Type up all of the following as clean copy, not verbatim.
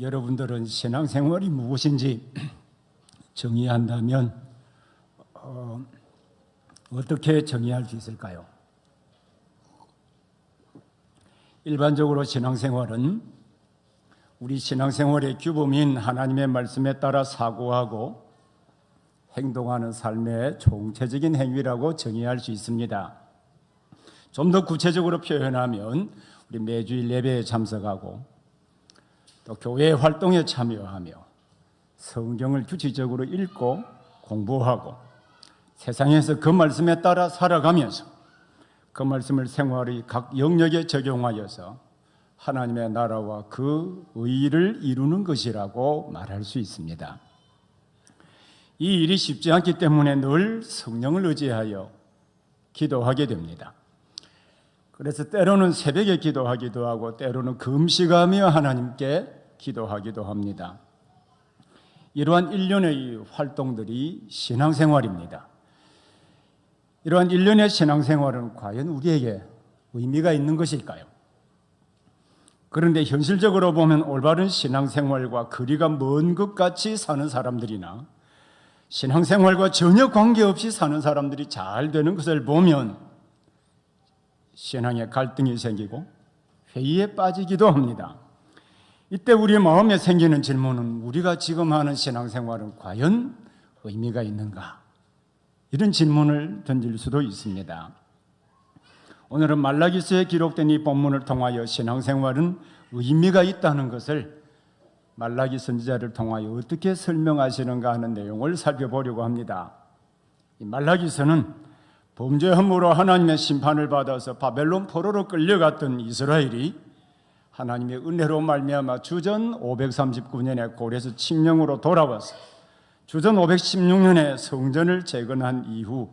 여러분들은 신앙생활이 무엇인지 정의한다면 어떻게 정의할 수 있을까요? 일반적으로 신앙생활은 우리 신앙생활의 규범인 하나님의 말씀에 따라 사고하고 행동하는 삶의 총체적인 행위라고 정의할 수 있습니다. 좀 더 구체적으로 표현하면 우리 매주일 예배에 참석하고 또 교회 활동에 참여하며 성경을 규칙적으로 읽고 공부하고 세상에서 그 말씀에 따라 살아가면서 그 말씀을 생활의 각 영역에 적용하여서 하나님의 나라와 그 의를 이루는 것이라고 말할 수 있습니다. 이 일이 쉽지 않기 때문에 늘 성령을 의지하여 기도하게 됩니다. 그래서 때로는 새벽에 기도하기도 하고 때로는 금식하며 하나님께 기도하기도 합니다. 이러한 일련의 활동들이 신앙생활입니다. 이러한 일련의 신앙생활은 과연 우리에게 의미가 있는 것일까요? 그런데 현실적으로 보면 올바른 신앙생활과 거리가 먼 것 같이 사는 사람들이나 신앙생활과 전혀 관계없이 사는 사람들이 잘 되는 것을 보면 신앙에 갈등이 생기고 회의에 빠지기도 합니다. 이때 우리 마음에 생기는 질문은 우리가 지금 하는 신앙생활은 과연 의미가 있는가? 이런 질문을 던질 수도 있습니다. 오늘은 말라기서에 기록된 이 본문을 통하여 신앙생활은 의미가 있다는 것을 말라기 선지자를 통하여 어떻게 설명하시는가 하는 내용을 살펴보려고 합니다. 이 말라기서는 범죄함으로 하나님의 심판을 받아서 바벨론 포로로 끌려갔던 이스라엘이 하나님의 은혜로 말미암아 주전 539년에 고레스 칙령으로 돌아와서 주전 516년에 성전을 재건한 이후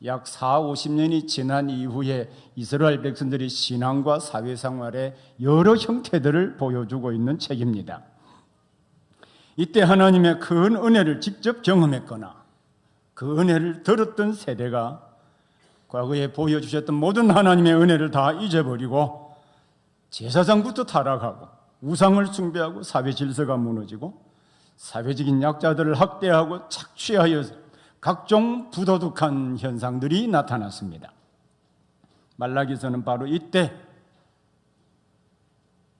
약 40-50년이 지난 이후에 이스라엘 백성들이 신앙과 사회생활의 여러 형태들을 보여주고 있는 책입니다. 이때 하나님의 큰 은혜를 직접 경험했거나 그 은혜를 들었던 세대가 과거에 보여주셨던 모든 하나님의 은혜를 다 잊어버리고 제사장부터 타락하고 우상을 숭배하고 사회 질서가 무너지고 사회적인 약자들을 학대하고 착취하여 각종 부도덕한 현상들이 나타났습니다. 말라기서는 바로 이때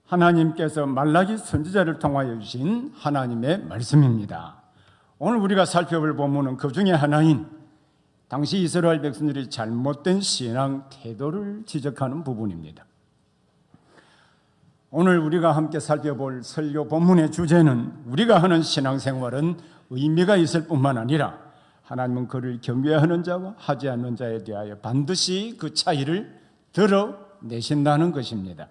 하나님께서 말라기 선지자를 통하여 주신 하나님의 말씀입니다. 오늘 우리가 살펴볼 본문은 그 중에 하나인 당시 이스라엘 백성들이 잘못된 신앙 태도를 지적하는 부분입니다. 오늘 우리가 함께 살펴볼 설교 본문의 주제는 우리가 하는 신앙생활은 의미가 있을 뿐만 아니라 하나님은 그를 경외하는 자와 하지 않는 자에 대하여 반드시 그 차이를 드러내신다는 것입니다.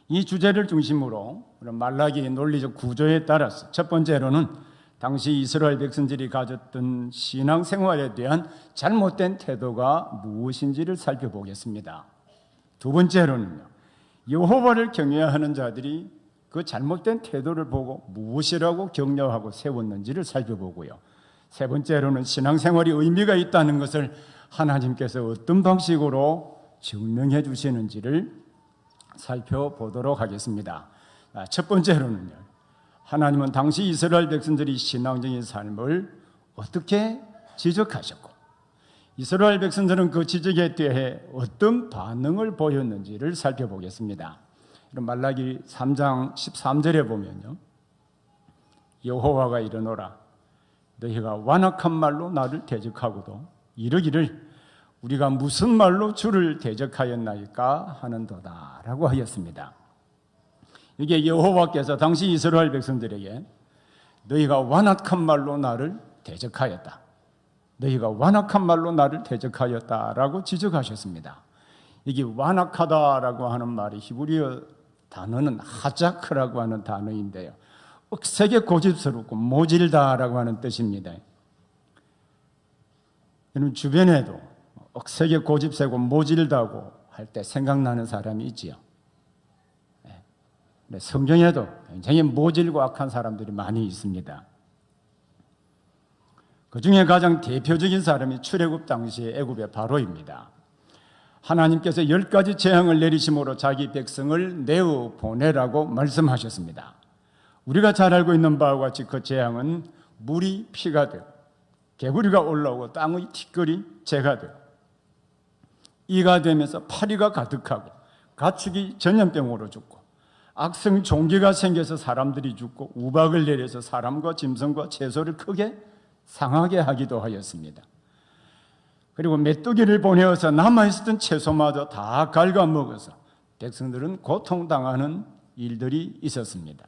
이 주제를 중심으로 말라기의 논리적 구조에 따라서 첫 번째로는 당시 이스라엘 백성들이 가졌던 신앙생활에 대한 잘못된 태도가 무엇인지를 살펴보겠습니다. 두 번째로는요, 여호와를 경외하는 자들이 그 잘못된 태도를 보고 무엇이라고 격려하고 세웠는지를 살펴보고요. 세 번째로는 신앙생활이 의미가 있다는 것을 하나님께서 어떤 방식으로 증명해 주시는지를 살펴보도록 하겠습니다. 첫 번째로는요, 하나님은 당시 이스라엘 백성들이 신앙적인 삶을 어떻게 지적하셨고 이스라엘 백성들은 그 지적에 대해 어떤 반응을 보였는지를 살펴보겠습니다. 말라기 3장 13절에 보면요, 여호와가 이르노라 너희가 완악한 말로 나를 대적하고도 이르기를 우리가 무슨 말로 주를 대적하였나이까 하는도다 라고 하였습니다. 이게 여호와께서 당시 이스라엘 백성들에게 너희가 완악한 말로 나를 대적하였다, 너희가 완악한 말로 나를 대적하였다라고 지적하셨습니다. 이게 완악하다라고 하는 말이 히브리어 단어는 하자크라고 하는 단어인데요, 억세게 고집스럽고 모질다라고 하는 뜻입니다. 여러분 주변에도 억세게 고집세고 모질다고 할 때 생각나는 사람이 있지요. 성경에도 굉장히 모질고 악한 사람들이 많이 있습니다. 그 중에 가장 대표적인 사람이 출애굽 당시의 애굽의 바로입니다. 하나님께서 10가지 재앙을 내리심으로 자기 백성을 내어 보내라고 말씀하셨습니다. 우리가 잘 알고 있는 바와 같이 그 재앙은 물이 피가 되고 개구리가 올라오고 땅의 티끌이 재가 되고 이가 되면서 파리가 가득하고 가축이 전염병으로 죽고 악성 종기가 생겨서 사람들이 죽고 우박을 내려서 사람과 짐승과 채소를 크게 상하게 하기도 하였습니다. 그리고 메뚜기를 보내어서 남아있었던 채소마저 다 갉아먹어서 백성들은 고통당하는 일들이 있었습니다.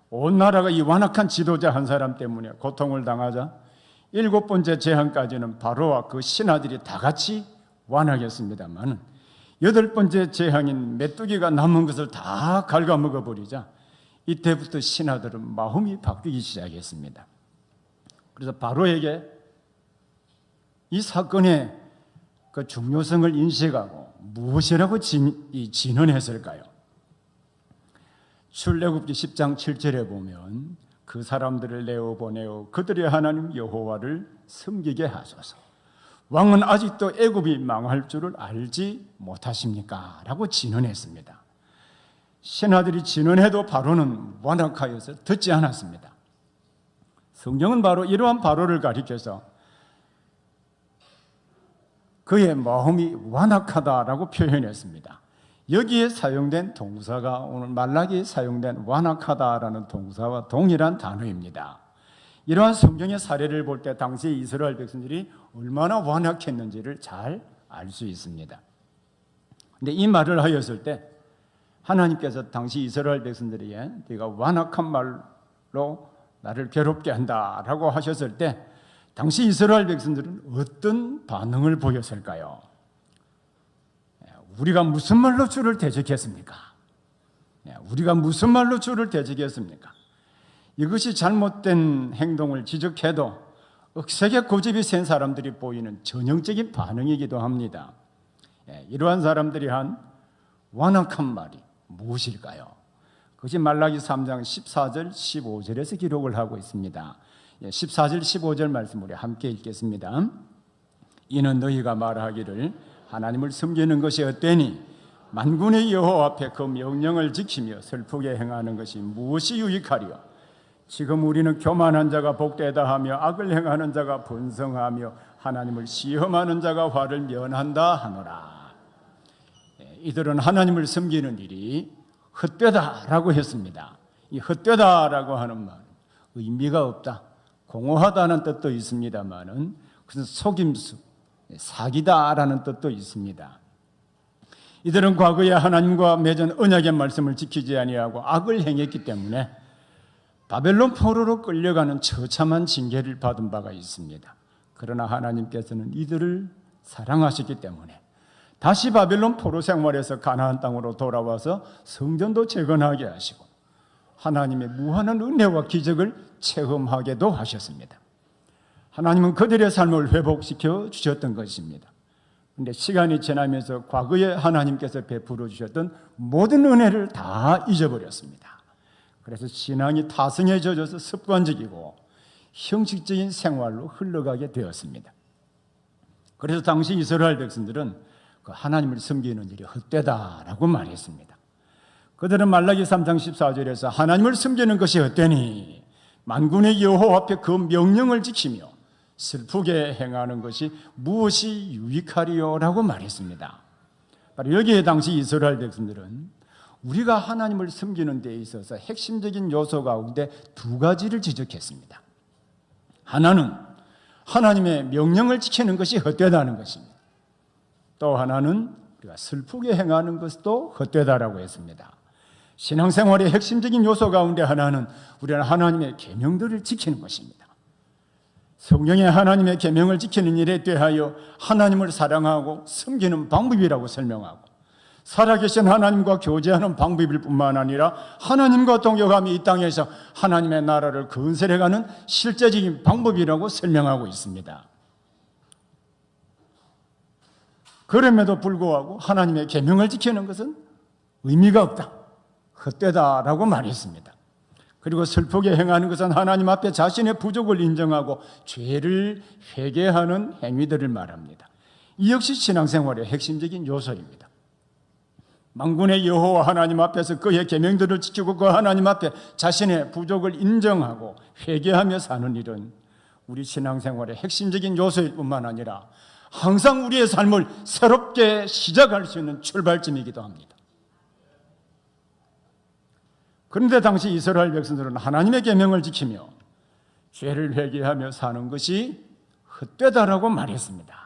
온 나라가 이 완악한 지도자 한 사람 때문에 고통을 당하자 7번째 재앙까지는 바로와 그 신하들이 다 같이 완악했습니다만 8번째 재앙인 메뚜기가 남은 것을 다 갉아먹어버리자 이때부터 신하들은 마음이 바뀌기 시작했습니다. 그래서 바로에게 이 사건의 그 중요성을 인식하고 무엇이라고 진언했을까요? 출애굽기 10장 7절에 보면 그 사람들을 내어보내어 그들의 하나님 여호와를 섬기게 하소서. 왕은 아직도 애굽이 망할 줄을 알지 못하십니까? 라고 진언했습니다. 신하들이 진언해도 바로는 완악하여서 듣지 않았습니다. 성경은 바로 이러한 바로를 가리켜서 그의 마음이 완악하다라고 표현했습니다. 여기에 사용된 동사가 오늘 말라기에 사용된 완악하다라는 동사와 동일한 단어입니다. 이러한 성경의 사례를 볼 때 당시 이스라엘 백성들이 얼마나 완악했는지를 잘 알 수 있습니다. 그런데 이 말을 하였을 때 하나님께서 당시 이스라엘 백성들에게 네가 완악한 말로 나를 괴롭게 한다라고 하셨을 때 당시 이스라엘 백성들은 어떤 반응을 보였을까요? 우리가 무슨 말로 주를 대적했습니까? 우리가 무슨 말로 주를 대적했습니까? 이것이 잘못된 행동을 지적해도 억세게 고집이 센 사람들이 보이는 전형적인 반응이기도 합니다. 이러한 사람들이 한 완악한 말이 무엇일까요? 그것이 말라기 3장 14절 15절에서 기록을 하고 있습니다. 14절 15절 말씀 우리 함께 읽겠습니다. 이는 너희가 말하기를 하나님을 섬기는 것이 어때니 만군의 여호와 앞에 그 명령을 지키며 슬프게 행하는 것이 무엇이 유익하리요? 지금 우리는 교만한 자가 복되다 하며 악을 행하는 자가 번성하며 하나님을 시험하는 자가 화를 면한다 하노라. 이들은 하나님을 섬기는 일이 헛되다라고 했습니다. 이 헛되다라고 하는 말은 의미가 없다, 공허하다는 뜻도 있습니다만은 그것은 속임수, 사기다라는 뜻도 있습니다. 이들은 과거에 하나님과 맺은 언약의 말씀을 지키지 아니하고 악을 행했기 때문에 바벨론 포로로 끌려가는 처참한 징계를 받은 바가 있습니다. 그러나 하나님께서는 이들을 사랑하셨기 때문에 다시 바벨론 포로 생활에서 가나안 땅으로 돌아와서 성전도 재건하게 하시고 하나님의 무한한 은혜와 기적을 체험하게도 하셨습니다. 하나님은 그들의 삶을 회복시켜 주셨던 것입니다. 그런데 시간이 지나면서 과거에 하나님께서 베풀어 주셨던 모든 은혜를 다 잊어버렸습니다. 그래서 신앙이 타성에 젖어서 습관적이고 형식적인 생활로 흘러가게 되었습니다. 그래서 당시 이스라엘 백성들은 그 하나님을 섬기는 일이 헛되다라고 말했습니다. 그들은 말라기 3장 14절에서 하나님을 섬기는 것이 헛되니 만군의 여호와 앞에 그 명령을 지키며 슬프게 행하는 것이 무엇이 유익하리요라고 말했습니다. 바로 여기에 당시 이스라엘 백성들은 우리가 하나님을 섬기는 데 있어서 핵심적인 요소 가운데 두 가지를 지적했습니다. 하나는 하나님의 명령을 지키는 것이 헛되다는 것입니다. 또 하나는 우리가 슬프게 행하는 것도 헛되다라고 했습니다. 신앙생활의 핵심적인 요소 가운데 하나는 우리는 하나님의 계명들을 지키는 것입니다. 성경에 하나님의 계명을 지키는 일에 대하여 하나님을 사랑하고 섬기는 방법이라고 설명하고 살아계신 하나님과 교제하는 방법일 뿐만 아니라 하나님과 동역함이 이 땅에서 하나님의 나라를 건설해가는 실제적인 방법이라고 설명하고 있습니다. 그럼에도 불구하고 하나님의 계명을 지키는 것은 의미가 없다, 헛되다라고 말했습니다. 그리고 슬프게 행하는 것은 하나님 앞에 자신의 부족을 인정하고 죄를 회개하는 행위들을 말합니다. 이 역시 신앙생활의 핵심적인 요소입니다. 만군의 여호와 하나님 앞에서 그의 계명들을 지키고 그 하나님 앞에 자신의 부족을 인정하고 회개하며 사는 일은 우리 신앙생활의 핵심적인 요소일 뿐만 아니라 항상 우리의 삶을 새롭게 시작할 수 있는 출발점이기도 합니다. 그런데 당시 이스라엘 백성들은 하나님의 계명을 지키며 죄를 회개하며 사는 것이 헛되다라고 말했습니다.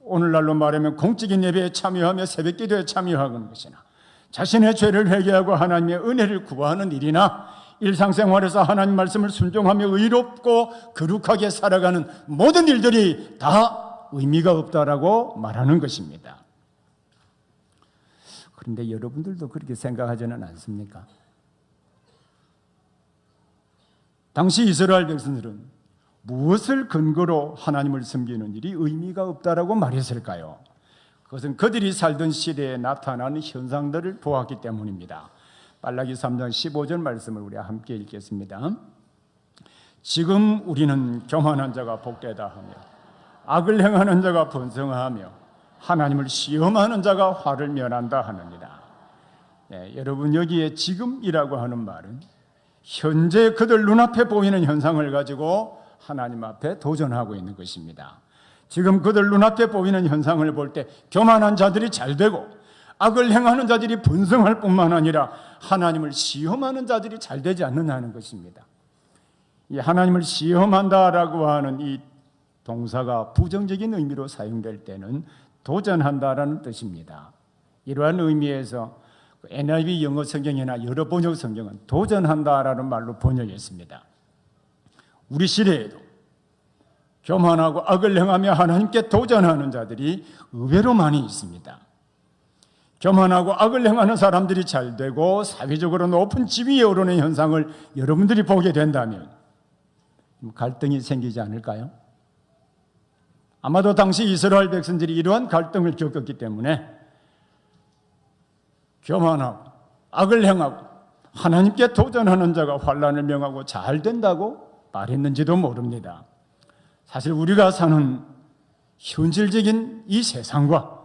오늘날로 말하면 공적인 예배에 참여하며 새벽기도에 참여하는 것이나 자신의 죄를 회개하고 하나님의 은혜를 구하는 일이나 일상생활에서 하나님 말씀을 순종하며 의롭고 거룩하게 살아가는 모든 일들이 다 의미가 없다라고 말하는 것입니다. 그런데 여러분들도 그렇게 생각하지는 않습니까? 당시 이스라엘 백성들은 무엇을 근거로 하나님을 섬기는 일이 의미가 없다라고 말했을까요? 그것은 그들이 살던 시대에 나타나는 현상들을 보았기 때문입니다. 빨라기 3장 15절 말씀을 우리가 함께 읽겠습니다. 지금 우리는 교만한 자가 복되다 하며 악을 행하는 자가 번성하며 하나님을 시험하는 자가 화를 면한다 하느니라. 여러분, 여기에 지금이라고 하는 말은 현재 그들 눈앞에 보이는 현상을 가지고 하나님 앞에 도전하고 있는 것입니다. 지금 그들 눈앞에 보이는 현상을 볼 때 교만한 자들이 잘되고 악을 행하는 자들이 번성할 뿐만 아니라 하나님을 시험하는 자들이 잘되지 않느냐는 것입니다. 이 하나님을 시험한다라고 하는 이 동사가 부정적인 의미로 사용될 때는 도전한다라는 뜻입니다. 이러한 의미에서 NIV 영어 성경이나 여러 번역 성경은 도전한다라는 말로 번역했습니다. 우리 시대에도 교만하고 악을 행하며 하나님께 도전하는 자들이 의외로 많이 있습니다. 교만하고 악을 행하는 사람들이 잘되고 사회적으로 높은 지위에 오르는 현상을 여러분들이 보게 된다면 갈등이 생기지 않을까요? 아마도 당시 이스라엘 백성들이 이러한 갈등을 겪었기 때문에 교만하고 악을 행하고 하나님께 도전하는 자가 환난을 명하고 잘 된다고 말했는지도 모릅니다. 사실 우리가 사는 현실적인 이 세상과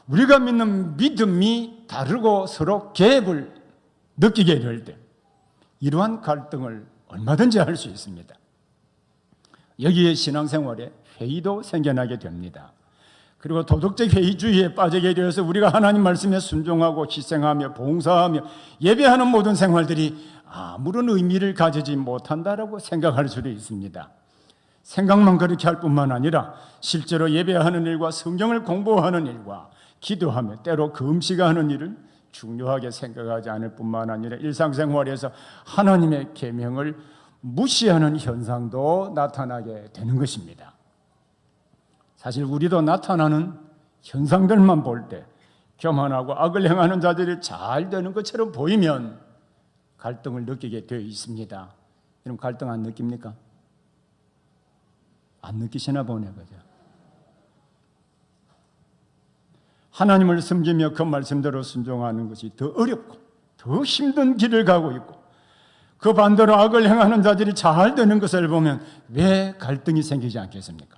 우리가 믿는 믿음이 다르고 서로 갭을 느끼게 될 때 이러한 갈등을 얼마든지 할 수 있습니다. 여기에 신앙생활에 회의도 생겨나게 됩니다. 그리고 도덕적 회의주의에 빠지게 되어서 우리가 하나님 말씀에 순종하고 희생하며 봉사하며 예배하는 모든 생활들이 아무런 의미를 가지지 못한다라고 생각할 수도 있습니다. 생각만 그렇게 할 뿐만 아니라 실제로 예배하는 일과 성경을 공부하는 일과 기도하며 때로 금식하는 일을 중요하게 생각하지 않을 뿐만 아니라 일상생활에서 하나님의 계명을 무시하는 현상도 나타나게 되는 것입니다. 사실 우리도 나타나는 현상들만 볼 때 교만하고 악을 행하는 자들이 잘 되는 것처럼 보이면 갈등을 느끼게 되어 있습니다. 여러분, 갈등 안 느낍니까? 안 느끼시나 보네, 그죠? 하나님을 섬기며 그 말씀대로 순종하는 것이 더 어렵고 더 힘든 길을 가고 있고 그 반대로 악을 행하는 자들이 잘 되는 것을 보면 왜 갈등이 생기지 않겠습니까?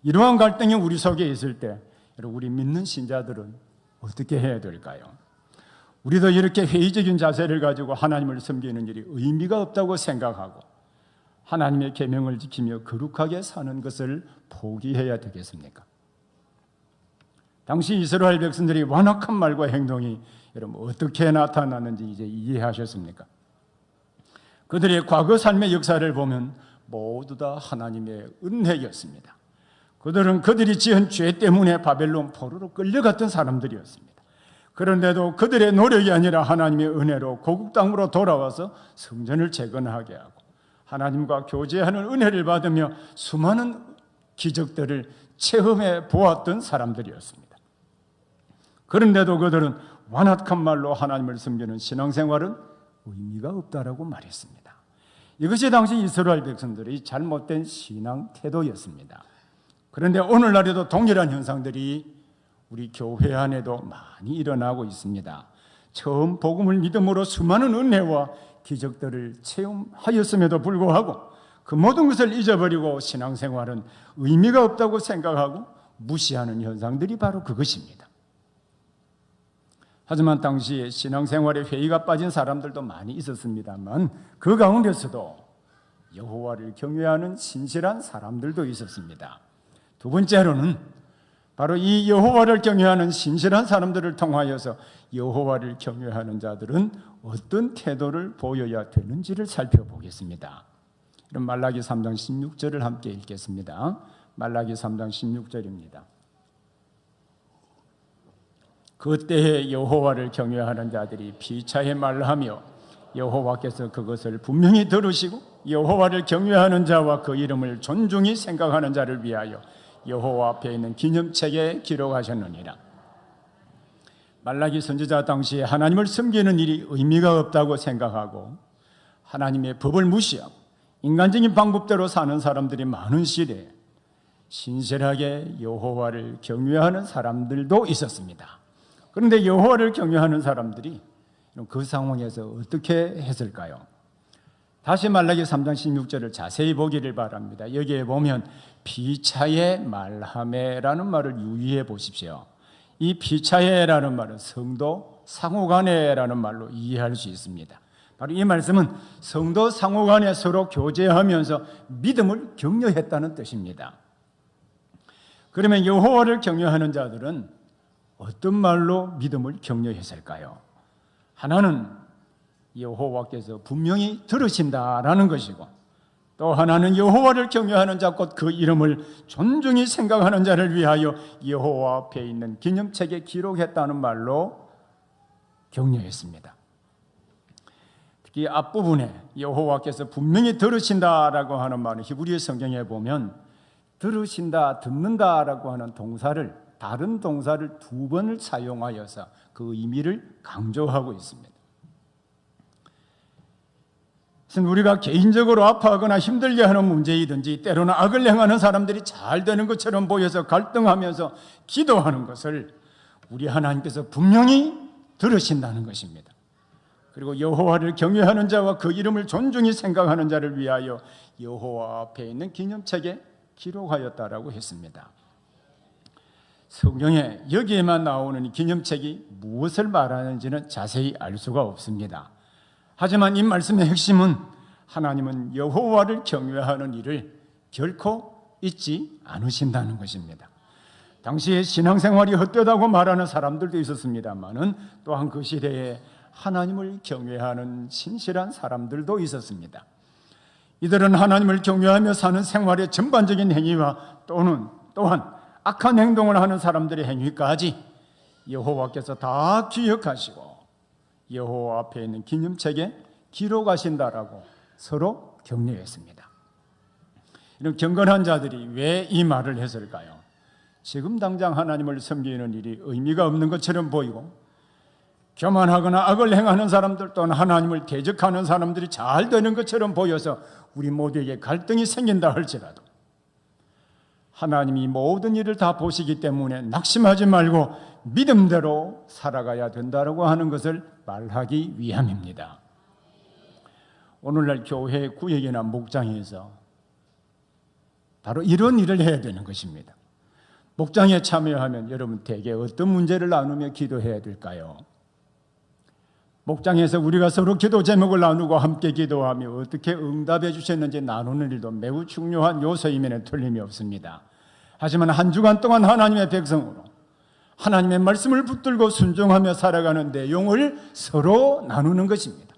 이러한 갈등이 우리 속에 있을 때 우리 믿는 신자들은 어떻게 해야 될까요? 우리도 이렇게 회의적인 자세를 가지고 하나님을 섬기는 일이 의미가 없다고 생각하고 하나님의 계명을 지키며 거룩하게 사는 것을 포기해야 되겠습니까? 당시 이스라엘 백성들이 완악한 말과 행동이 여러분 어떻게 나타났는지 이제 이해하셨습니까? 그들의 과거 삶의 역사를 보면 모두 다 하나님의 은혜였습니다. 그들은 그들이 지은 죄 때문에 바벨론 포로로 끌려갔던 사람들이었습니다. 그런데도 그들의 노력이 아니라 하나님의 은혜로 고국 땅으로 돌아와서 성전을 재건하게 하고 하나님과 교제하는 은혜를 받으며 수많은 기적들을 체험해 보았던 사람들이었습니다. 그런데도 그들은 완악한 말로 하나님을 섬기는 신앙생활은 의미가 없다라고 말했습니다. 이것이 당시 이스라엘 백성들의 잘못된 신앙 태도였습니다. 그런데 오늘날에도 동일한 현상들이 우리 교회 안에도 많이 일어나고 있습니다. 처음 복음을 믿음으로 수많은 은혜와 기적들을 체험하였음에도 불구하고 그 모든 것을 잊어버리고 신앙생활은 의미가 없다고 생각하고 무시하는 현상들이 바로 그것입니다. 하지만 당시에 신앙생활에 회의가 빠진 사람들도 많이 있었습니다만 그 가운데서도 여호와를 경외하는 신실한 사람들도 있었습니다. 두 번째로는 바로 이 여호와를 경외하는 신실한 사람들을 통하여서 여호와를 경외하는 자들은 어떤 태도를 보여야 되는지를 살펴보겠습니다. 그럼 말라기 3장 16절을 함께 읽겠습니다. 말라기 3장 16절입니다. 그때에 여호와를 경외하는 자들이 피차에 말하며 여호와께서 그것을 분명히 들으시고 여호와를 경외하는 자와 그 이름을 존중히 생각하는 자를 위하여 여호와 앞에 있는 기념책에 기록하셨느니라. 말라기 선지자 당시에 하나님을 섬기는 일이 의미가 없다고 생각하고 하나님의 법을 무시하고 인간적인 방법대로 사는 사람들이 많은 시대에 신실하게 여호와를 경외하는 사람들도 있었습니다. 그런데 여호와를 경외하는 사람들이 그 상황에서 어떻게 했을까요? 다시 말라기 3장 16절을 자세히 보기를 바랍니다. 여기에 보면 피차에 말하매라는 말을 유의해 보십시오. 이 피차에라는 말은 성도 상호간에라는 말로 이해할 수 있습니다. 바로 이 말씀은 성도 상호간에 서로 교제하면서 믿음을 격려했다는 뜻입니다. 그러면 여호와를 경외하는 자들은 어떤 말로 믿음을 격려했을까요? 하나는 여호와께서 분명히 들으신다라는 것이고, 또 하나는 여호와를 경외하는 자 곧 그 이름을 존중히 생각하는 자를 위하여 여호와 앞에 있는 기념책에 기록했다는 말로 격려했습니다. 특히 앞부분에 여호와께서 분명히 들으신다라고 하는 말은 히브리 성경에 보면 들으신다, 듣는다라고 하는 동사를 다른 동사를 두 번을 사용하여서 그 의미를 강조하고 있습니다. 우리가 개인적으로 아파하거나 힘들게 하는 문제이든지 때로는 악을 행하는 사람들이 잘 되는 것처럼 보여서 갈등하면서 기도하는 것을 우리 하나님께서 분명히 들으신다는 것입니다. 그리고 여호와를 경외하는 자와 그 이름을 존중히 생각하는 자를 위하여 여호와 앞에 있는 기념책에 기록하였다라고 했습니다. 성경에 여기에만 나오는 기념책이 무엇을 말하는지는 자세히 알 수가 없습니다. 하지만 이 말씀의 핵심은 하나님은 여호와를 경외하는 일을 결코 잊지 않으신다는 것입니다. 당시에 신앙생활이 헛되다고 말하는 사람들도 있었습니다만은 또한 그 시대에 하나님을 경외하는 신실한 사람들도 있었습니다. 이들은 하나님을 경외하며 사는 생활의 전반적인 행위와 또한 악한 행동을 하는 사람들의 행위까지 여호와께서 다 기억하시고 여호와 앞에 있는 기념책에 기록하신다라고 서로 격려했습니다. 이런 경건한 자들이 왜 이 말을 했을까요? 지금 당장 하나님을 섬기는 일이 의미가 없는 것처럼 보이고 교만하거나 악을 행하는 사람들 또는 하나님을 대적하는 사람들이 잘 되는 것처럼 보여서 우리 모두에게 갈등이 생긴다 할지라도 하나님이 모든 일을 다 보시기 때문에 낙심하지 말고 믿음대로 살아가야 된다고 하는 것을 말하기 위함입니다. 오늘날 교회 구역이나 목장에서 바로 이런 일을 해야 되는 것입니다. 목장에 참여하면 여러분 대개 어떤 문제를 나누며 기도해야 될까요? 목장에서 우리가 서로 기도 제목을 나누고 함께 기도하며 어떻게 응답해 주셨는지 나누는 일도 매우 중요한 요소임에는 틀림이 없습니다. 하지만 한 주간 동안 하나님의 백성으로 하나님의 말씀을 붙들고 순종하며 살아가는 내용을 서로 나누는 것입니다.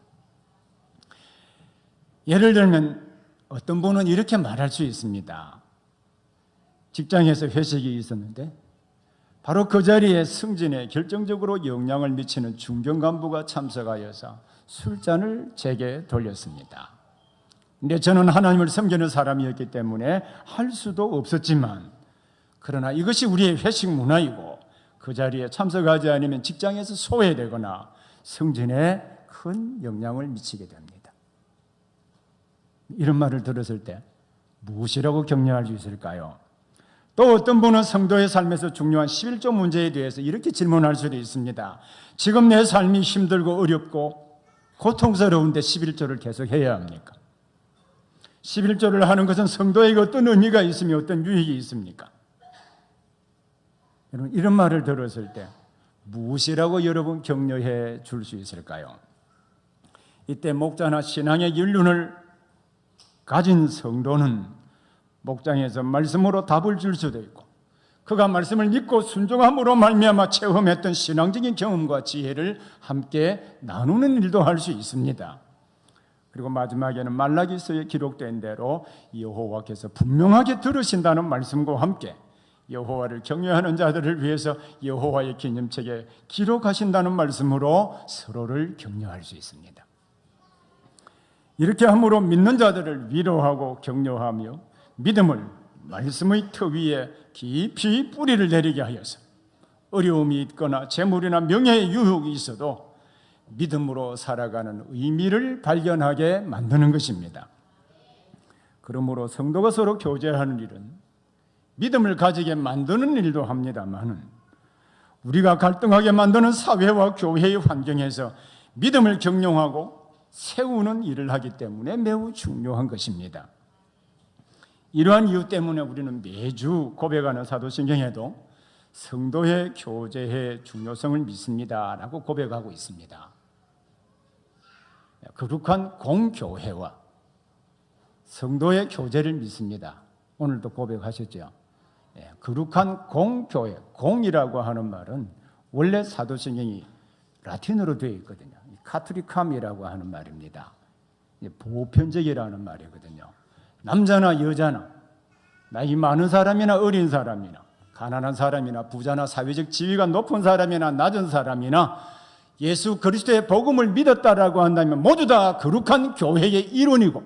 예를 들면 어떤 분은 이렇게 말할 수 있습니다. 직장에서 회식이 있었는데 바로 그 자리에 승진에 결정적으로 영향을 미치는 중견 간부가 참석하여서 술잔을 제게 돌렸습니다. 근데 저는 하나님을 섬기는 사람이었기 때문에 할 수도 없었지만 그러나 이것이 우리의 회식 문화이고 그 자리에 참석하지 않으면 직장에서 소외되거나 승진에 큰 영향을 미치게 됩니다. 이런 말을 들었을 때 무엇이라고 격려할 수 있을까요? 또 어떤 분은 성도의 삶에서 중요한 11조 문제에 대해서 이렇게 질문할 수도 있습니다. 지금 내 삶이 힘들고 어렵고 고통스러운데 11조를 계속 해야 합니까? 11조를 하는 것은 성도에게 어떤 의미가 있으며 어떤 유익이 있습니까? 여러분, 이런 말을 들었을 때 무엇이라고 여러분 격려해 줄 수 있을까요? 이때 목자나 신앙의 연륜을 가진 성도는 목장에서 말씀으로 답을 줄 수도 있고, 그가 말씀을 믿고 순종함으로 말미암아 체험했던 신앙적인 경험과 지혜를 함께 나누는 일도 할 수 있습니다. 그리고 마지막에는 말라기서에 기록된 대로 여호와께서 분명하게 들으신다는 말씀과 함께 여호와를 경외하는 자들을 위해서 여호와의 기념책에 기록하신다는 말씀으로 서로를 격려할 수 있습니다. 이렇게 함으로 믿는 자들을 위로하고 격려하며 믿음을 말씀의 터 위에 깊이 뿌리를 내리게 하여서 어려움이 있거나 재물이나 명예의 유혹이 있어도 믿음으로 살아가는 의미를 발견하게 만드는 것입니다. 그러므로 성도가 서로 교제하는 일은 믿음을 가지게 만드는 일도 합니다만, 우리가 갈등하게 만드는 사회와 교회의 환경에서 믿음을 격려하고 세우는 일을 하기 때문에 매우 중요한 것입니다. 이러한 이유 때문에 우리는 매주 고백하는 사도신경에도 성도의 교제의 중요성을 믿습니다라고 고백하고 있습니다. 거룩한 공교회와 성도의 교제를 믿습니다. 오늘도 고백하셨죠. 거룩한 공교회, 공이라고 하는 말은 원래 사도신경이 라틴어로 되어 있거든요. 카트리캄이라고 하는 말입니다. 보편적이라는 말이거든요. 남자나 여자나, 나이 많은 사람이나 어린 사람이나, 가난한 사람이나 부자나 사회적 지위가 높은 사람이나 낮은 사람이나 예수 그리스도의 복음을 믿었다라고 한다면 모두 다 거룩한 교회의 일원이고,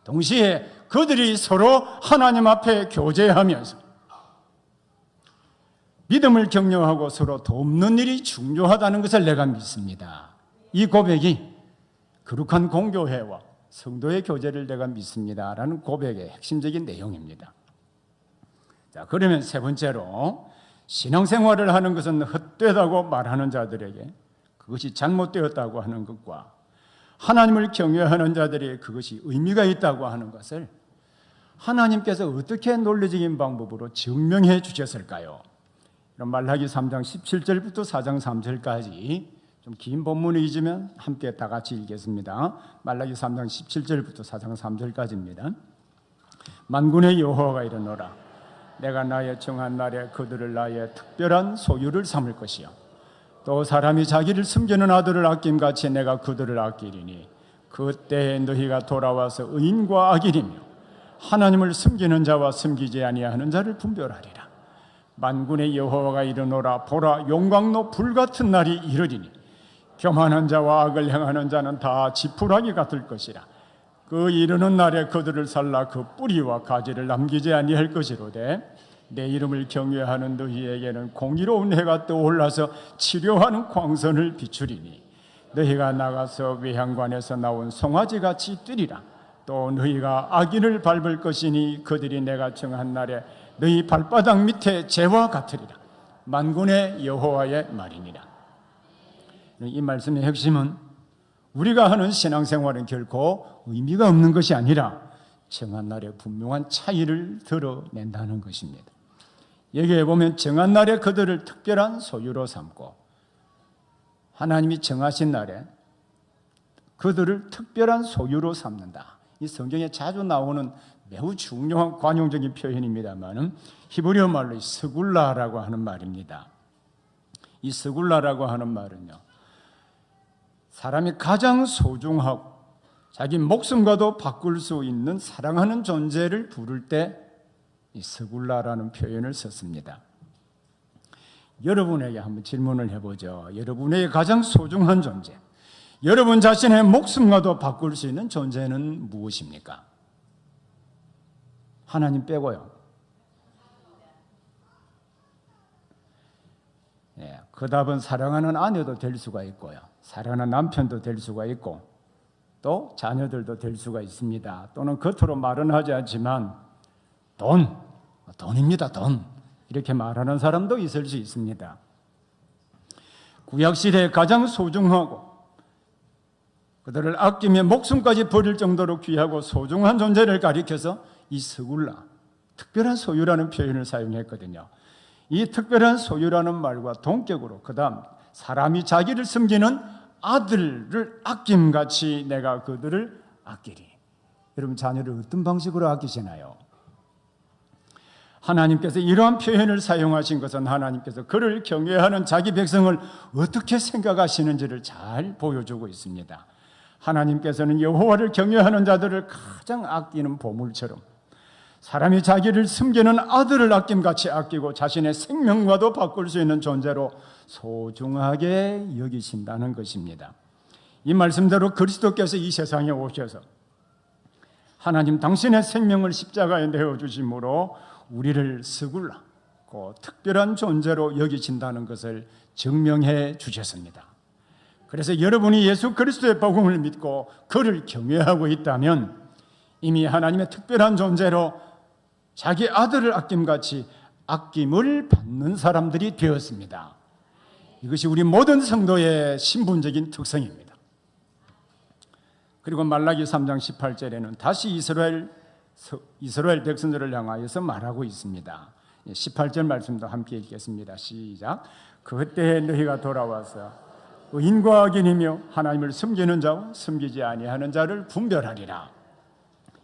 동시에 그들이 서로 하나님 앞에 교제하면서 믿음을 격려하고 서로 돕는 일이 중요하다는 것을 내가 믿습니다. 이 고백이 거룩한 공교회와 성도의 교제를 내가 믿습니다라는 고백의 핵심적인 내용입니다. 자, 그러면 세 번째로, 신앙생활을 하는 것은 헛되다고 말하는 자들에게 그것이 잘못되었다고 하는 것과 하나님을 경외하는 자들에게 그것이 의미가 있다고 하는 것을 하나님께서 어떻게 논리적인 방법으로 증명해 주셨을까요? 말라기 3장 17절부터 4장 3절까지 좀 긴 본문이지만 함께 다 같이 읽겠습니다. 말라기 3장 17절부터 4장 3절까지입니다. 만군의 여호와가 이르노라, 내가 나의 정한 날에 그들을 나의 특별한 소유를 삼을 것이요, 또 사람이 자기를 숨기는 아들을 아낌같이 내가 그들을 아끼리니 그때에 너희가 돌아와서 의인과 악인이며 하나님을 숨기는 자와 숨기지 아니하는 자를 분별하리라. 만군의 여호와가 이르노라, 보라, 용광로 불같은 날이 이르리니 교만한 자와 악을 행하는 자는 다 지푸라기 같을 것이라. 그 이르는 날에 그들을 살라 그 뿌리와 가지를 남기지 아니할 것이로되 내 이름을 경외하는 너희에게는 공의로운 해가 떠올라서 치료하는 광선을 비추리니 너희가 나가서 외향관에서 나온 송아지같이 뛰리라. 또 너희가 악인을 밟을 것이니 그들이 내가 정한 날에 너희 발바닥 밑에 재와 같으리라. 만군의 여호와의 말이니라. 이 말씀의 핵심은 우리가 하는 신앙생활은 결코 의미가 없는 것이 아니라 정한 날에 분명한 차이를 드러낸다는 것입니다. 여기에 보면 정한 날에 그들을 특별한 소유로 삼고, 하나님이 정하신 날에 그들을 특별한 소유로 삼는다. 이 성경에 자주 나오는 매우 중요한 관용적인 표현입니다만 히브리어 말로 스굴라라고 하는 말입니다. 이 스굴라라고 하는 말은요, 사람이 가장 소중하고 자기 목숨과도 바꿀 수 있는 사랑하는 존재를 부를 때 이 스굴라라는 표현을 썼습니다. 여러분에게 한번 질문을 해보죠. 여러분에게 가장 소중한 존재, 여러분 자신의 목숨과도 바꿀 수 있는 존재는 무엇입니까? 하나님 빼고요. 그 답은 사랑하는 아내도 될 수가 있고요, 사랑하는 남편도 될 수가 있고, 또 자녀들도 될 수가 있습니다. 또는 겉으로 말은 하지 않지만 돈입니다. 돈, 이렇게 말하는 사람도 있을 수 있습니다. 구약시대에 가장 소중하고 그들을 아끼며 목숨까지 버릴 정도로 귀하고 소중한 존재를 가리켜서 이 스굴라, 특별한 소유라는 표현을 사용했거든요. 이 특별한 소유라는 말과 동격으로 그 다음 사람이 자기를 섬기는 아들을 아낌같이 내가 그들을 아끼리. 여러분 자녀를 어떤 방식으로 아끼시나요? 하나님께서 이러한 표현을 사용하신 것은 하나님께서 그를 경외하는 자기 백성을 어떻게 생각하시는지를 잘 보여주고 있습니다. 하나님께서는 여호와를 경외하는 자들을 가장 아끼는 보물처럼 사람이 자기를 섬기는 아들을 아낌같이 아끼고 자신의 생명과도 바꿀 수 있는 존재로 소중하게 여기신다는 것입니다. 이 말씀대로 그리스도께서 이 세상에 오셔서 하나님 당신의 생명을 십자가에 내어주심으로 우리를 스굴라고 특별한 존재로 여기신다는 것을 증명해 주셨습니다. 그래서 여러분이 예수 그리스도의 복음을 믿고 그를 경외하고 있다면 이미 하나님의 특별한 존재로 자기 아들을 아낌같이 아낌을 받는 사람들이 되었습니다. 이것이 우리 모든 성도의 신분적인 특성입니다. 그리고 말라기 3장 18절에는 다시 이스라엘 백성들을 향하여서 말하고 있습니다. 18절 말씀도 함께 읽겠습니다. 시작. 그때 너희가 돌아와서 의인과 악인이며 하나님을 섬기는 자와 섬기지 아니하는 자를 분별하리라.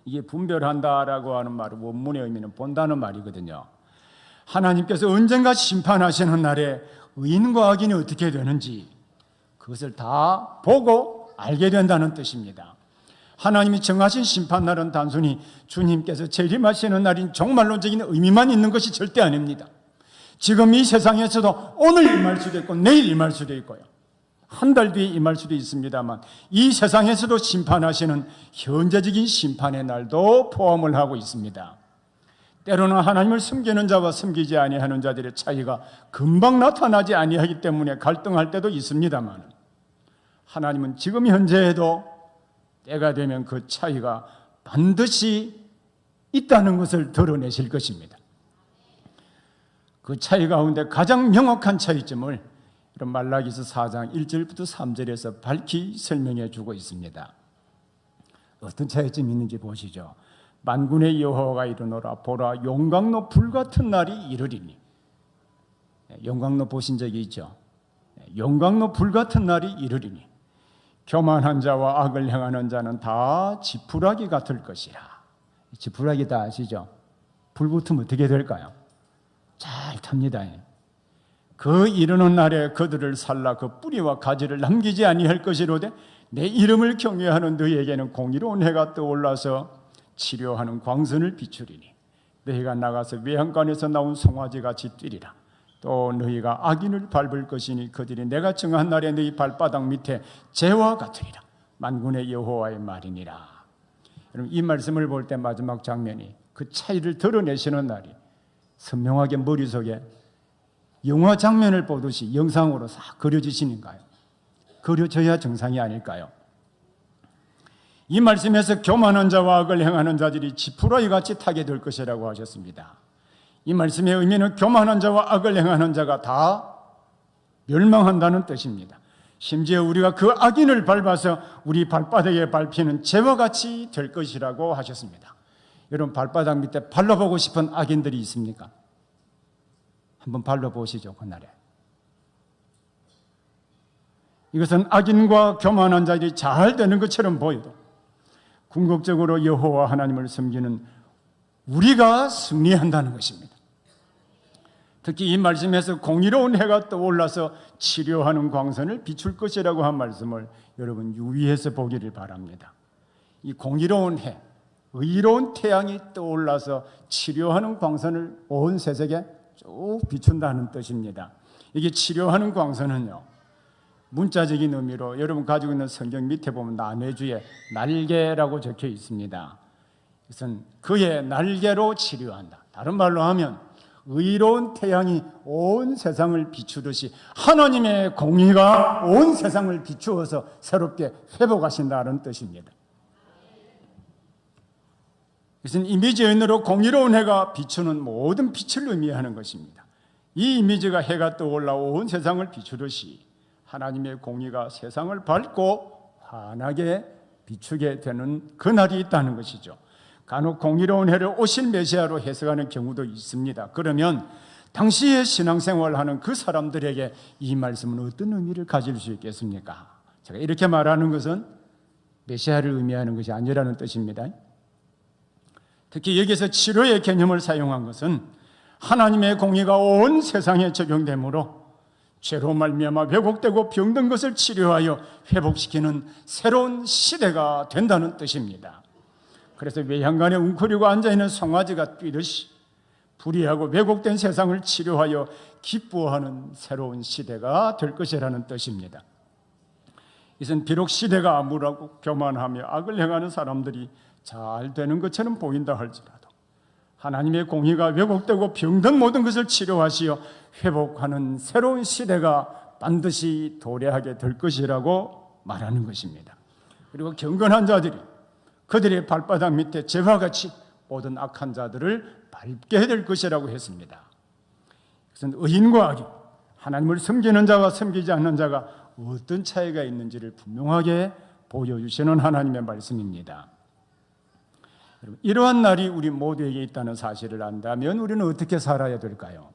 이게 분별한다라고 하는 말은 원문의 의미는 본다는 말이거든요. 하나님께서 언젠가 심판하시는 날에 의인과 악인이 어떻게 되는지 그것을 다 보고 알게 된다는 뜻입니다. 하나님이 정하신 심판날은 단순히 주님께서 재림하시는 날인 종말론적인 의미만 있는 것이 절대 아닙니다. 지금 이 세상에서도 오늘 임할 수도 있고 내일 임할 수도 있고요. 한 달 뒤에 임할 수도 있습니다만 이 세상에서도 심판하시는 현재적인 심판의 날도 포함을 하고 있습니다. 때로는 하나님을 섬기는 자와 섬기지 아니하는 자들의 차이가 금방 나타나지 아니하기 때문에 갈등할 때도 있습니다만 하나님은 지금 현재에도 때가 되면 그 차이가 반드시 있다는 것을 드러내실 것입니다. 그 차이 가운데 가장 명확한 차이점을 이런 말라기서 4장 1절부터 3절에서 밝히 설명해 주고 있습니다. 어떤 차이점이 있는지 보시죠. 만군의 여호와가 이르노라 보라 용광로 불같은 날이 이르리니. 용광로 보신 적이 있죠? 용광로 불같은 날이 이르리니 교만한 자와 악을 행하는 자는 다 지푸라기 같을 것이라. 지푸라기 다 아시죠? 불 붙으면 어떻게 될까요? 잘 탑니다. 그 이르는 날에 그들을 살라 그 뿌리와 가지를 남기지 아니할 것이로되 내 이름을 경외하는 너희에게는 공의로운 해가 떠올라서 치료하는 광선을 비추리니 너희가 나가서 외양간에서 나온 송아지같이 뛰리라. 또 너희가 악인을 밟을 것이니 그들이 내가 정한 날에 너희 발바닥 밑에 재와 같으리라. 만군의 여호와의 말이니라. 여러분 이 말씀을 볼 때 마지막 장면이 그 차이를 드러내시는 날이 선명하게 머릿속에 영화 장면을 보듯이 영상으로 싹 그려지시는가요? 그려져야 정상이 아닐까요? 이 말씀에서 교만한 자와 악을 행하는 자들이 지푸라기 같이 타게 될 것이라고 하셨습니다. 이 말씀의 의미는 교만한 자와 악을 행하는 자가 다 멸망한다는 뜻입니다. 심지어 우리가 그 악인을 밟아서 우리 발바닥에 밟히는 재와 같이 될 것이라고 하셨습니다. 여러분 발바닥 밑에 발라보고 싶은 악인들이 있습니까? 한번 발라보시죠. 그날에. 이것은 악인과 교만한 자들이 잘 되는 것처럼 보여도 궁극적으로 여호와 하나님을 섬기는 우리가 승리한다는 것입니다. 특히 이 말씀에서 공의로운 해가 떠올라서 치료하는 광선을 비출 것이라고 한 말씀을 여러분 유의해서 보기를 바랍니다. 이 공의로운 해, 의로운 태양이 떠올라서 치료하는 광선을 온 세상에 쭉 비춘다는 뜻입니다. 이게 치료하는 광선은요, 문자적인 의미로 여러분 가지고 있는 성경 밑에 보면 남해주에 날개라고 적혀 있습니다. 이것은 그의 날개로 치료한다. 다른 말로 하면 의로운 태양이 온 세상을 비추듯이 하나님의 공의가 온 세상을 비추어서 새롭게 회복하신다는 뜻입니다. 이것은 이미지언어로 공의로운 해가 비추는 모든 빛을 의미하는 것입니다. 이 이미지가 해가 떠올라 온 세상을 비추듯이 하나님의 공의가 세상을 밝고 환하게 비추게 되는 그날이 있다는 것이죠. 간혹 공의로운 해를 오실 메시아로 해석하는 경우도 있습니다. 그러면 당시에 신앙생활하는 그 사람들에게 이 말씀은 어떤 의미를 가질 수 있겠습니까? 제가 이렇게 말하는 것은 메시아를 의미하는 것이 아니라는 뜻입니다. 특히 여기서 치료의 개념을 사용한 것은 하나님의 공의가 온 세상에 적용되므로 죄로 말미암아 왜곡되고 병든 것을 치료하여 회복시키는 새로운 시대가 된다는 뜻입니다. 그래서 외양간에 웅크리고 앉아있는 송아지가 뛰듯이 불의하고 왜곡된 세상을 치료하여 기뻐하는 새로운 시대가 될 것이라는 뜻입니다. 이것은 비록 시대가 암울하고 교만하며 악을 행하는 사람들이 잘 되는 것처럼 보인다 할지라도 하나님의 공의가 왜곡되고 병든 모든 것을 치료하시어 회복하는 새로운 시대가 반드시 도래하게 될 것이라고 말하는 것입니다. 그리고 경건한 자들이 그들의 발바닥 밑에 재와 같이 모든 악한 자들을 밟게 될 것이라고 했습니다. 그것은 의인과 악인, 하나님을 섬기는 자와 섬기지 않는 자가 어떤 차이가 있는지를 분명하게 보여주시는 하나님의 말씀입니다. 이러한 날이 우리 모두에게 있다는 사실을 안다면 우리는 어떻게 살아야 될까요?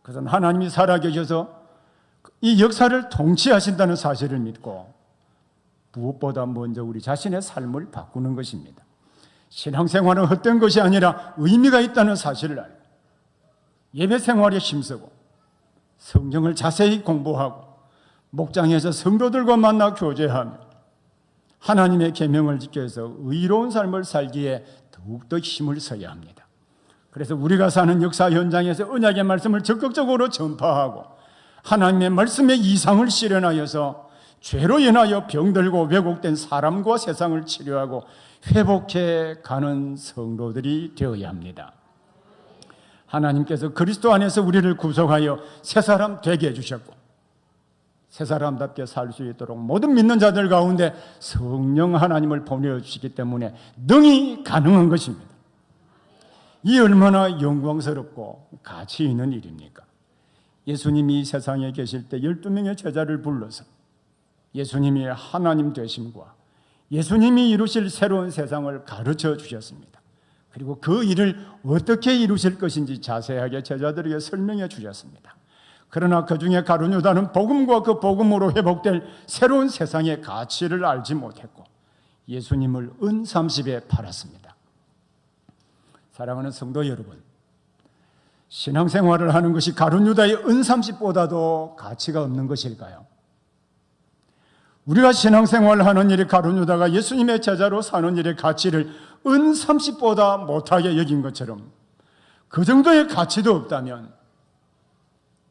그것은 하나님이 살아계셔서 이 역사를 통치하신다는 사실을 믿고 무엇보다 먼저 우리 자신의 삶을 바꾸는 것입니다. 신앙생활은 헛된 것이 아니라 의미가 있다는 사실을 알고 예배 생활에 힘쓰고 성경을 자세히 공부하고 목장에서 성도들과 만나 교제하며 하나님의 계명을 지켜서 의로운 삶을 살기에 더욱더 힘을 써야 합니다. 그래서 우리가 사는 역사 현장에서 언약의 말씀을 적극적으로 전파하고 하나님의 말씀의 이상을 실현하여서 죄로 인하여 병들고 왜곡된 사람과 세상을 치료하고 회복해 가는 성도들이 되어야 합니다. 하나님께서 그리스도 안에서 우리를 구속하여 새 사람 되게 해주셨고 새 사람답게 살 수 있도록 모든 믿는 자들 가운데 성령 하나님을 보내주시기 때문에 능히 가능한 것입니다. 이 얼마나 영광스럽고 가치 있는 일입니까? 예수님이 세상에 계실 때 12명의 제자를 불러서 예수님이 하나님 되심과 예수님이 이루실 새로운 세상을 가르쳐 주셨습니다. 그리고 그 일을 어떻게 이루실 것인지 자세하게 제자들에게 설명해 주셨습니다. 그러나 그 중에 가룟 유다는 복음과 그 복음으로 회복될 새로운 세상의 가치를 알지 못했고 예수님을 은 30에 팔았습니다. 사랑하는 성도 여러분, 신앙생활을 하는 것이 가룟 유다의 은 30보다도 가치가 없는 것일까요? 우리가 신앙생활을 하는 일이 가룟 유다가 예수님의 제자로 사는 일의 가치를 은 30보다 못하게 여긴 것처럼 그 정도의 가치도 없다면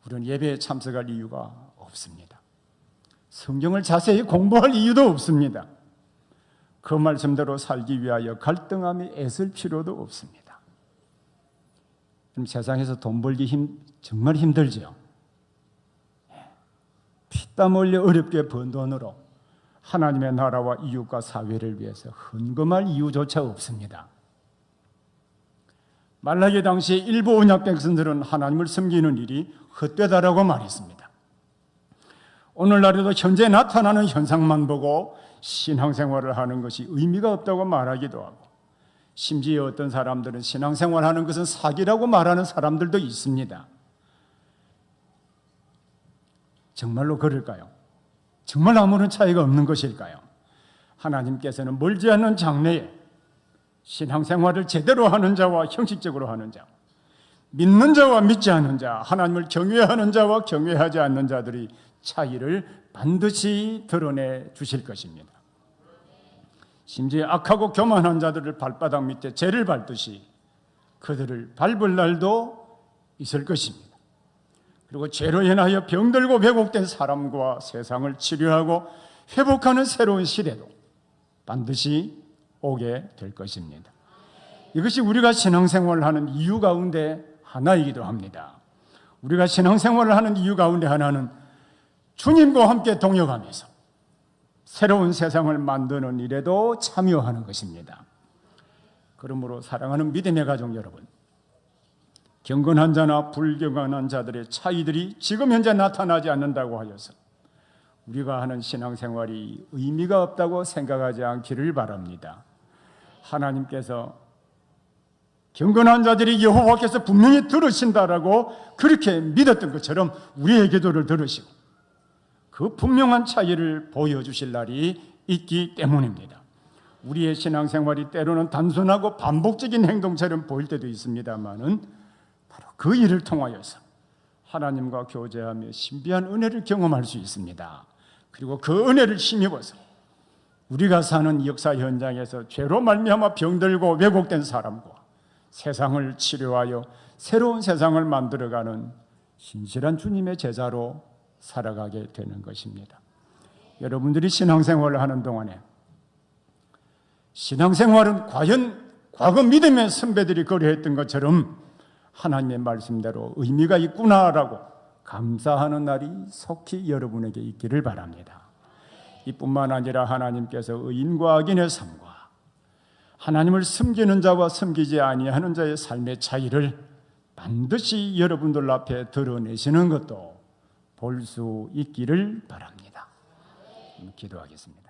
우리는 예배에 참석할 이유가 없습니다. 성경을 자세히 공부할 이유도 없습니다. 그 말씀대로 살기 위하여 갈등하며 애쓸 필요도 없습니다. 그럼 세상에서 돈 벌기 정말 힘들죠. 피땀 흘려 어렵게 번 돈으로 하나님의 나라와 이웃과 사회를 위해서 헌금할 이유조차 없습니다. 말라기 당시 일부 언약 백성들은 하나님을 섬기는 일이 헛되다라고 말했습니다. 오늘날에도 현재 나타나는 현상만 보고 신앙생활을 하는 것이 의미가 없다고 말하기도 하고 심지어 어떤 사람들은 신앙생활하는 것은 사기라고 말하는 사람들도 있습니다. 정말로 그럴까요? 정말 아무런 차이가 없는 것일까요? 하나님께서는 멀지 않은 장래에 신앙생활을 제대로 하는 자와 형식적으로 하는 자, 믿는 자와 믿지 않는 자, 하나님을 경외하는 자와 경외하지 않는 자들이 차이를 반드시 드러내 주실 것입니다. 심지어 악하고 교만한 자들을 발바닥 밑에 재를 밟듯이 그들을 밟을 날도 있을 것입니다. 그리고 죄로 인하여 병들고 왜곡된 사람과 세상을 치료하고 회복하는 새로운 시대도 반드시 오게 될 것입니다. 이것이 우리가 신앙생활을 하는 이유 가운데 하나이기도 합니다. 우리가 신앙생활을 하는 이유 가운데 하나는 주님과 함께 동역하면서 새로운 세상을 만드는 일에도 참여하는 것입니다. 그러므로 사랑하는 믿음의 가족 여러분, 경건한 자나 불경건한 자들의 차이들이 지금 현재 나타나지 않는다고 하여서 우리가 하는 신앙생활이 의미가 없다고 생각하지 않기를 바랍니다. 하나님께서 경건한 자들이 여호와께서 분명히 들으신다라고 그렇게 믿었던 것처럼 우리의 기도를 들으시고 그 분명한 차이를 보여주실 날이 있기 때문입니다. 우리의 신앙생활이 때로는 단순하고 반복적인 행동처럼 보일 때도 있습니다만은 바로 그 일을 통하여서 하나님과 교제하며 신비한 은혜를 경험할 수 있습니다. 그리고 그 은혜를 힘입어서 우리가 사는 역사 현장에서 죄로 말미암아 병들고 왜곡된 사람과 세상을 치료하여 새로운 세상을 만들어가는 신실한 주님의 제자로 살아가게 되는 것입니다. 여러분들이 신앙생활을 하는 동안에 신앙생활은 과연 과거 믿음의 선배들이 그리했던 것처럼 하나님의 말씀대로 의미가 있구나라고 감사하는 날이 속히 여러분에게 있기를 바랍니다. 이뿐만 아니라 하나님께서 의인과 악인의 삶과 하나님을 섬기는 자와 섬기지 아니하는 자의 삶의 차이를 반드시 여러분들 앞에 드러내시는 것도 볼 수 있기를 바랍니다. 기도하겠습니다.